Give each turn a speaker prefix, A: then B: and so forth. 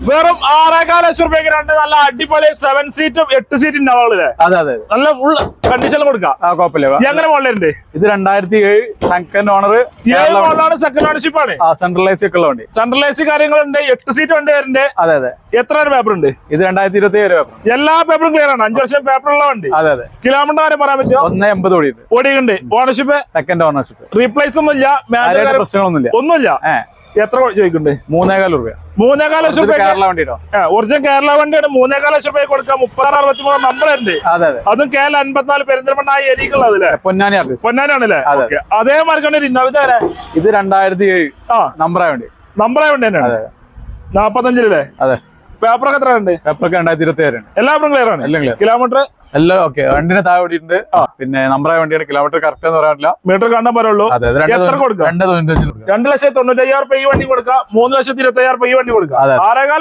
A: വെറും 6.5 ലക്ഷം രൂപയ്ക്ക് രണ്ട് നല്ല അടിപൊളി 7 സീറ്റും 8 സീറ്റ് ഉണ്ടാവുള്ളൂ.
B: അതെ അതെ,
A: നല്ല ഫുൾ കണ്ടീഷൻ കൊടുക്കാം. എങ്ങനെ മോഡലുണ്ട്
B: ഇത്? 2007 സെക്കൻഡ് ഓണർ.
A: 7 മോഡലാണ്, സെക്കൻഡ് ഓണർഷിപ്പ് ആണ്.
B: സെൻട്രലൈസ് ഒക്കെ ഉള്ള വണ്ടി.
A: സെൻട്രലൈസ് കാര്യങ്ങളുണ്ട്. 8 സീറ്റ് വണ്ടി വരുന്നുണ്ട്.
B: അതെ അതെ.
A: എത്ര പേപ്പർ ഉണ്ട്?
B: ഇത് 2027 പേപ്പർ.
A: എല്ലാ പേപ്പറും ക്ലിയർ ആണ്. 5 വർഷം പേപ്പർ ഉള്ള വണ്ടി.
B: അതെ അതെ.
A: കിലോമീറ്റർ വരെ പറയാൻ പറ്റുമോ?
B: 180 ഓടിയുണ്ട്.
A: ഓടിയുണ്ട്. Ownership
B: second ownership.
A: റീപ്ലേസ് ഒന്നുമില്ല,
B: പ്രശ്നങ്ങളൊന്നുമില്ല,
A: ഒന്നുമില്ല. എത്ര ചോദിക്കുന്നുണ്ട്?
B: 3.5 രൂപ.
A: 3.5 ലക്ഷം രൂപ.
B: കേരള വണ്ടിയോ?
A: ഒറിജിനൽ കേരള വണ്ടിയാണ്. 3.5 ലക്ഷം രൂപ കൊടുക്കാം. 3663 നമ്പർ ഉണ്ട്.
B: അതെ അതെ.
A: അതും കേരള 54 പെരിന്തൽമണ്ണ ഏരിയക്കുള്ളതല്ലേ?
B: പൊന്നാനിയാണല്ലേ?
A: അതേ മാർക്കാണ് ഇന്നോവ. ഇത്
B: 2007 നമ്പറായ വണ്ടി.
A: നമ്പറായ വണ്ടി തന്നെയാണ്. 45
B: അതെ.
A: പേപ്പറൊക്കെ എത്ര ഉണ്ട്?
B: പേപ്പറൊക്കെ 2027.
A: എല്ലാവരും ക്ലിയർ ആണ്. കിലോമീറ്റർ
B: എല്ലാം ഓക്കെ. വണ്ടിന് താഴെ ഓടിയിട്ടുണ്ട്. പിന്നെ നമ്പറായ വണ്ടിയാണ്. കിലോമീറ്റർ കറക്റ്റ് എന്ന് പറയാനില്ല.
A: മീറ്റർ കാണാൻ പറയുള്ളൂ. എത്ര കൊടുക്കാം?
B: 2,95,000.
A: 2,95,000 ഈ വണ്ടി കൊടുക്കാം. 3,25,000 ഈ വണ്ടി കൊടുക്കാം. 6.5